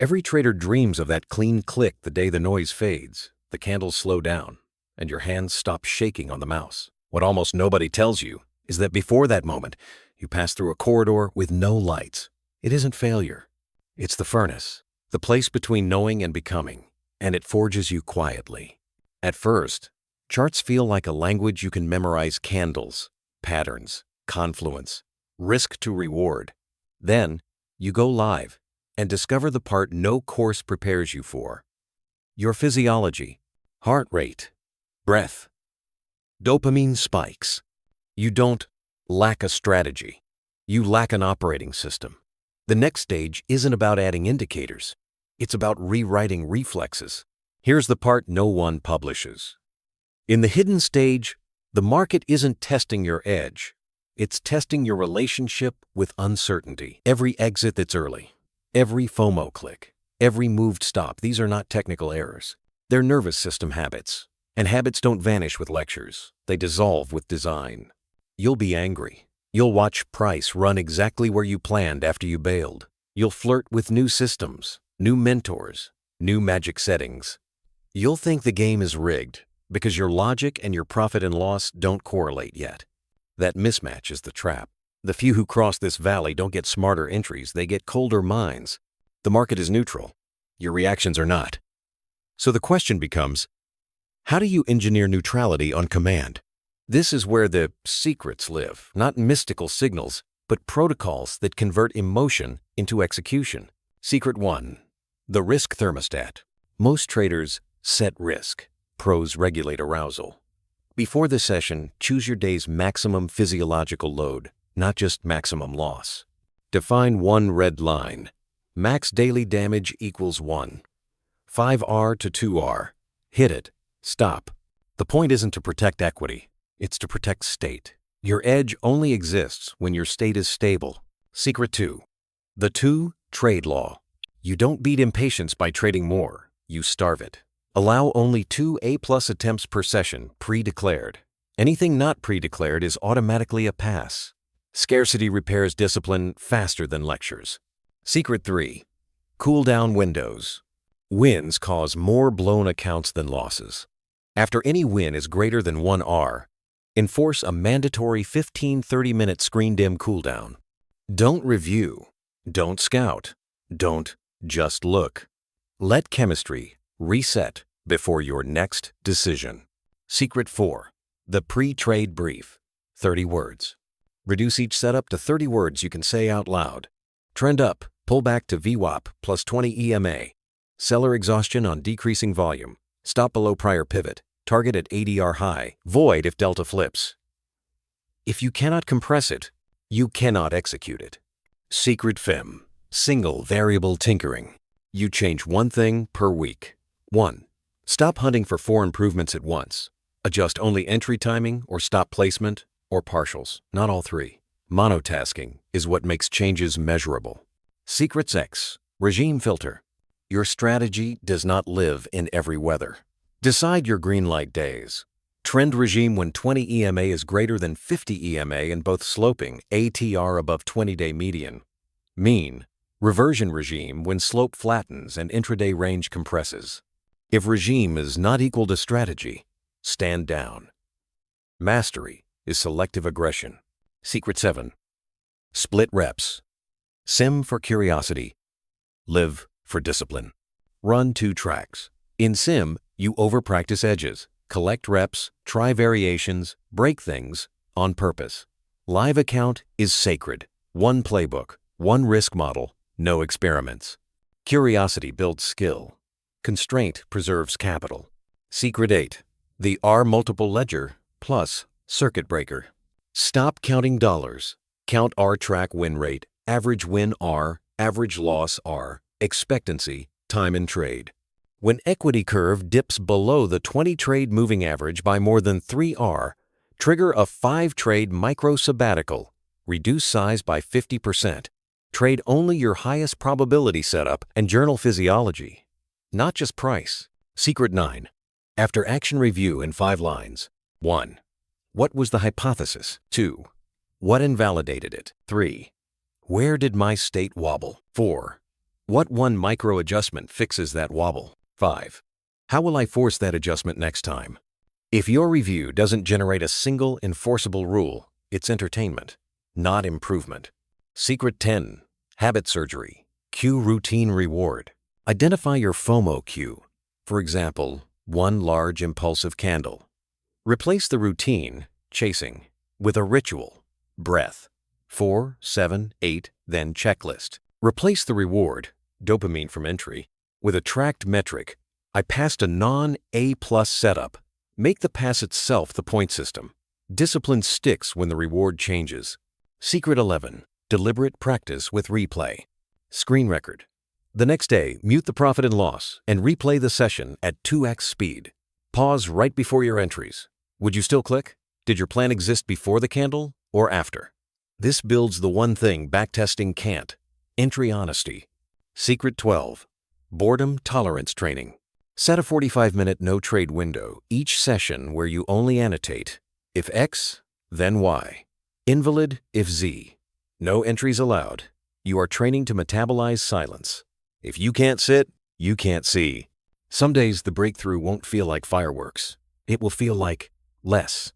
Every trader dreams of that clean click the day the noise fades, the candles slow down, and your hands stop shaking on the mouse. What almost nobody tells you is that before that moment, you pass through a corridor with no lights. It isn't failure. It's the furnace, the place between knowing and becoming, and it forges you quietly. At first, charts feel like a language you can memorize: candles, patterns, confluence, risk to reward. Then, you go live and discover the part no course prepares you for: your physiology, heart rate, breath, dopamine spikes. You don't lack a strategy. You lack an operating system. The next stage isn't about adding indicators. It's about rewriting reflexes. Here's the part no one publishes. In the hidden stage, the market isn't testing your edge. It's testing your relationship with uncertainty. Every exit that's early, every FOMO click, every moved stop, these are not technical errors. They're nervous system habits. And habits don't vanish with lectures. They dissolve with design. You'll be angry. You'll watch price run exactly where you planned after you bailed. You'll flirt with new systems, new mentors, new magic settings. You'll think the game is rigged because your logic and your profit and loss don't correlate yet. That mismatch is the trap. The few who cross this valley don't get smarter entries, they get colder minds. The market is neutral. Your reactions are not. So the question becomes, how do you engineer neutrality on command? This is where the secrets live, not mystical signals, but protocols that convert emotion into execution. Secret 1. The risk thermostat. Most traders set risk. Pros regulate arousal. Before the session, choose your day's maximum physiological load, not just maximum loss. Define one red line. Max daily damage equals 1. 5R to 2R. Hit it. Stop. The point isn't to protect equity. It's to protect state. Your edge only exists when your state is stable. Secret 2. The 2 trade law. You don't beat impatience by trading more. You starve it. Allow only 2 A+ attempts per session, pre-declared. Anything not pre-declared is automatically a pass. Scarcity repairs discipline faster than lectures. Secret 3. Cool down windows. Wins cause more blown accounts than losses. After any win is greater than 1R, enforce a mandatory 15-30-minute screen dim cooldown. Don't review. Don't scout. Don't just look. Let chemistry reset before your next decision. Secret 4. The pre-trade brief. 30 words. Reduce each setup to 30 words you can say out loud. Trend up, pull back to VWAP plus 20 EMA. Seller exhaustion on decreasing volume. Stop below prior pivot. Target at ADR high. Void if delta flips. If you cannot compress it, you cannot execute it. Secret FIM. Single variable tinkering. You change one thing per week. 1. Stop hunting for 4 improvements at once. Adjust only entry timing or stop placement or partials, not all 3. Monotasking is what makes changes measurable. Secrets X. Regime filter. Your strategy does not live in every weather. Decide your green light days. Trend regime when 20 EMA is greater than 50 EMA in both sloping, ATR above 20-day median. Mean. Reversion regime when slope flattens and intraday range compresses. If regime is not equal to strategy, stand down. Mastery is selective aggression. Secret 7. Split reps. Sim for curiosity. Live for discipline. Run 2 tracks. In sim, you over-practice edges, collect reps, try variations, break things on purpose. Live account is sacred. 1 playbook, 1 risk model, no experiments. Curiosity builds skill. Constraint preserves capital. Secret 8. The R multiple ledger plus circuit breaker. Stop counting dollars. Count R track win rate, average win R, average loss R, expectancy, time in trade. When equity curve dips below the 20-trade moving average by more than 3R, trigger a 5-trade micro sabbatical. Reduce size by 50%. Trade only your highest probability setup and journal physiology, not just price. Secret 9. After action review in 5 lines. 1. What was the hypothesis? 2. What invalidated it? 3. Where did my state wobble? 4. What one micro adjustment fixes that wobble? 5. How will I force that adjustment next time? If your review doesn't generate a single enforceable rule, it's entertainment, not improvement. Secret 10. Habit surgery. Cue routine reward. Identify your FOMO cue. For example, one large impulsive candle. Replace the routine, chasing, with a ritual, breath. 4, 7, 8, then checklist. Replace the reward, dopamine from entry, with a tracked metric. I passed a non-A+ setup. Make the pass itself the point system. Discipline sticks when the reward changes. Secret 11. Deliberate practice with replay. Screen record. The next day, mute the profit and loss and replay the session at 2x speed. Pause right before your entries. Would you still click? Did your plan exist before the candle or after? This builds the one thing backtesting can't: entry honesty. Secret 12. Boredom tolerance training. Set a 45-minute no-trade window each session where you only annotate. If X, then Y. Invalid if Z. No entries allowed. You are training to metabolize silence. If you can't sit, you can't see. Some days the breakthrough won't feel like fireworks. It will feel like less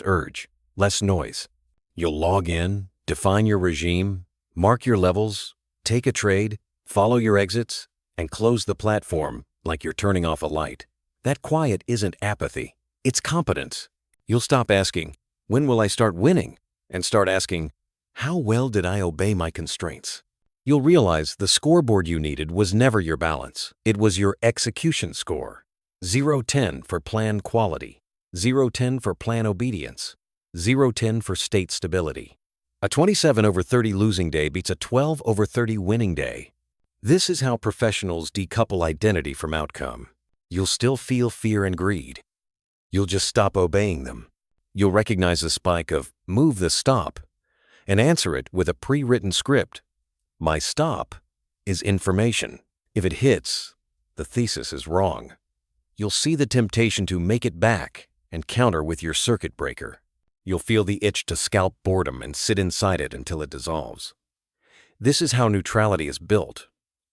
urge, less noise. You'll log in, define your regime, mark your levels, take a trade, follow your exits, and close the platform like you're turning off a light. That quiet isn't apathy, it's competence. You'll stop asking, when will I start winning? And start asking, how well did I obey my constraints? You'll realize the scoreboard you needed was never your balance. It was your execution score. 0-10 for plan quality, 0-10 for plan obedience, 0-10 for state stability. A 27/30 losing day beats a 12/30 winning day. This is how professionals decouple identity from outcome. You'll still feel fear and greed. You'll just stop obeying them. You'll recognize the spike of move the stop and answer it with a pre-written script. My stop is information. If it hits, the thesis is wrong. You'll see the temptation to make it back and counter with your circuit breaker. You'll feel the itch to scalp boredom and sit inside it until it dissolves. This is how neutrality is built,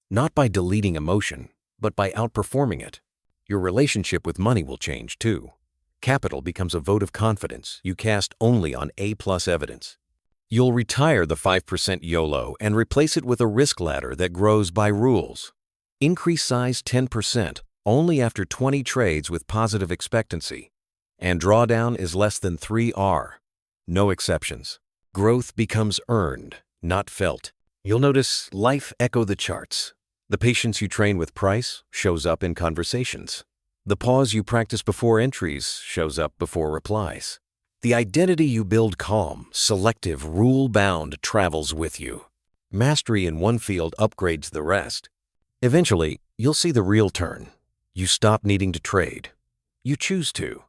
not by deleting emotion, but by outperforming it. Your relationship with money will change too. Capital becomes a vote of confidence you cast only on A+ evidence. You'll retire the 5% YOLO and replace it with a risk ladder that grows by rules. Increase size 10% only after 20 trades with positive expectancy. And drawdown is less than 3R. No exceptions. Growth becomes earned, not felt. You'll notice life echo the charts. The patience you train with price shows up in conversations. The pause you practice before entries shows up before replies. The identity you build calm, selective, rule-bound travels with you. Mastery in one field upgrades the rest. Eventually, you'll see the real turn. You stop needing to trade. You choose to.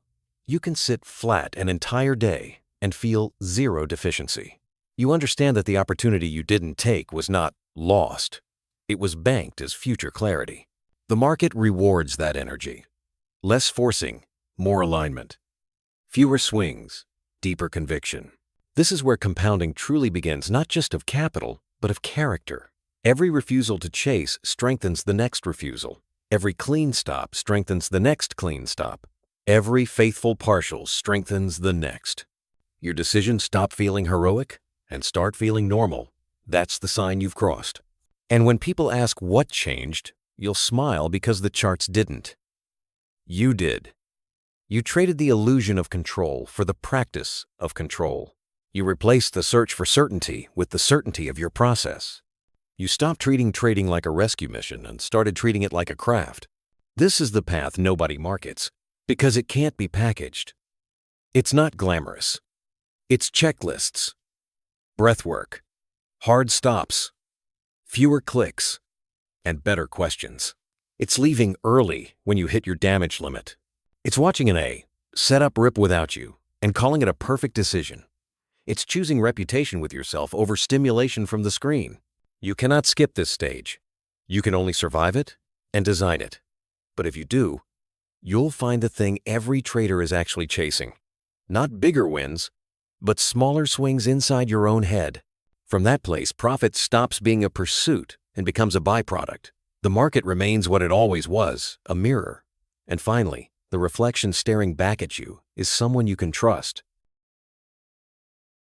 You can sit flat an entire day and feel zero deficiency. You understand that the opportunity you didn't take was not lost. It was banked as future clarity. The market rewards that energy. Less forcing, more alignment. Fewer swings, deeper conviction. This is where compounding truly begins, not just of capital, but of character. Every refusal to chase strengthens the next refusal. Every clean stop strengthens the next clean stop. Every faithful partial strengthens the next. Your decisions stop feeling heroic and start feeling normal. That's the sign you've crossed. And when people ask what changed, you'll smile because the charts didn't. You did. You traded the illusion of control for the practice of control. You replaced the search for certainty with the certainty of your process. You stopped treating trading like a rescue mission and started treating it like a craft. This is the path nobody markets, because it can't be packaged. It's not glamorous. It's checklists, breathwork, hard stops, fewer clicks, and better questions. It's leaving early when you hit your damage limit. It's watching an A set up rip without you and calling it a perfect decision. It's choosing reputation with yourself over stimulation from the screen. You cannot skip this stage. You can only survive it and design it. But if you do, you'll find the thing every trader is actually chasing. Not bigger wins, but smaller swings inside your own head. From that place, profit stops being a pursuit and becomes a byproduct. The market remains what it always was, a mirror. And finally, the reflection staring back at you is someone you can trust,